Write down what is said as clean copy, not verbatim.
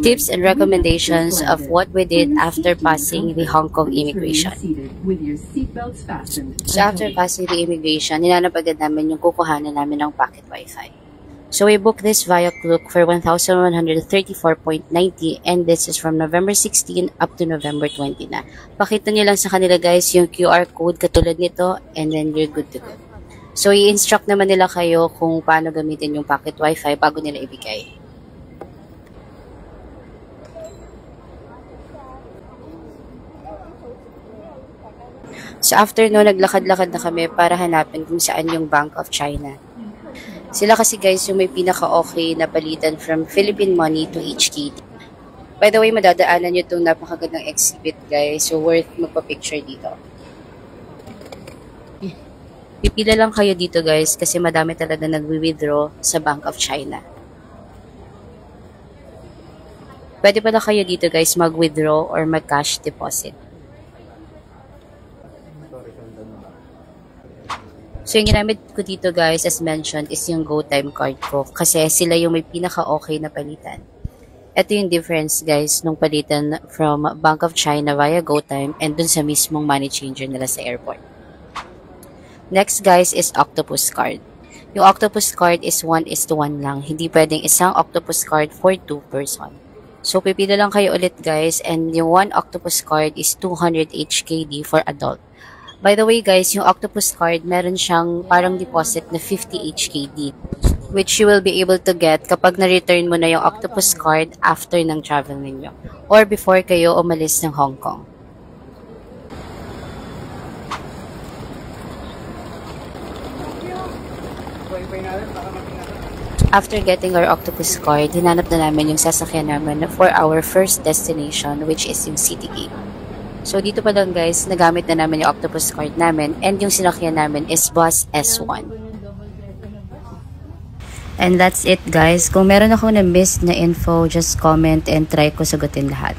Tips and recommendations of what we did after passing the Hong Kong immigration. So after passing the immigration, ninanap agad namin yung kukuhanan namin ng pocket wifi. So we booked this via Klook for 1,134.90 and this is from November 16 up to November 20 na. Pakita nyo lang sa kanila guys yung QR code katulad nito and then you're good to go. So i-instruct naman nila kayo kung paano gamitin yung pocket wifi bago nila ibigay. So after no, naglakad-lakad na kami para hanapin kung saan yung Bank of China. Sila kasi guys yung may pinaka-okay na palitan from Philippine money to HKD. By the way, madadaanan nyo itong napakagandang exhibit guys. So worth magpa-picture dito. Pipila lang kayo dito guys kasi madami talaga nag-withdraw sa Bank of China. Pwede pala kayo dito guys mag-withdraw or mag-cash deposit. So, yung ginamit ko dito guys, as mentioned, is yung GoTime card ko. Kasi sila yung may pinaka-okay na palitan. Ito yung difference guys, nung palitan from Bank of China via GoTime and dun sa mismong money changer nila sa airport. Next guys is Octopus card. Yung Octopus card is 1:1 lang. Hindi pwedeng isang Octopus card for 2 person. So, pipila lang kayo ulit guys and yung 1 Octopus card is 200 HKD for adult. By the way guys, yung Octopus card, meron siyang parang deposit na 50 HKD which you will be able to get kapag na-return mo na yung Octopus card after ng travel ninyo or before kayo umalis ng Hong Kong. After getting our Octopus card, hinanap na namin yung sasakyan namin for our first destination which is yung Citygate. So, dito pa lang guys, nagamit na namin yung Octopus card namin and yung sinakyan namin is Bus S1. And that's it guys. Kung meron ako na-miss na info, just comment and try ko sagutin lahat.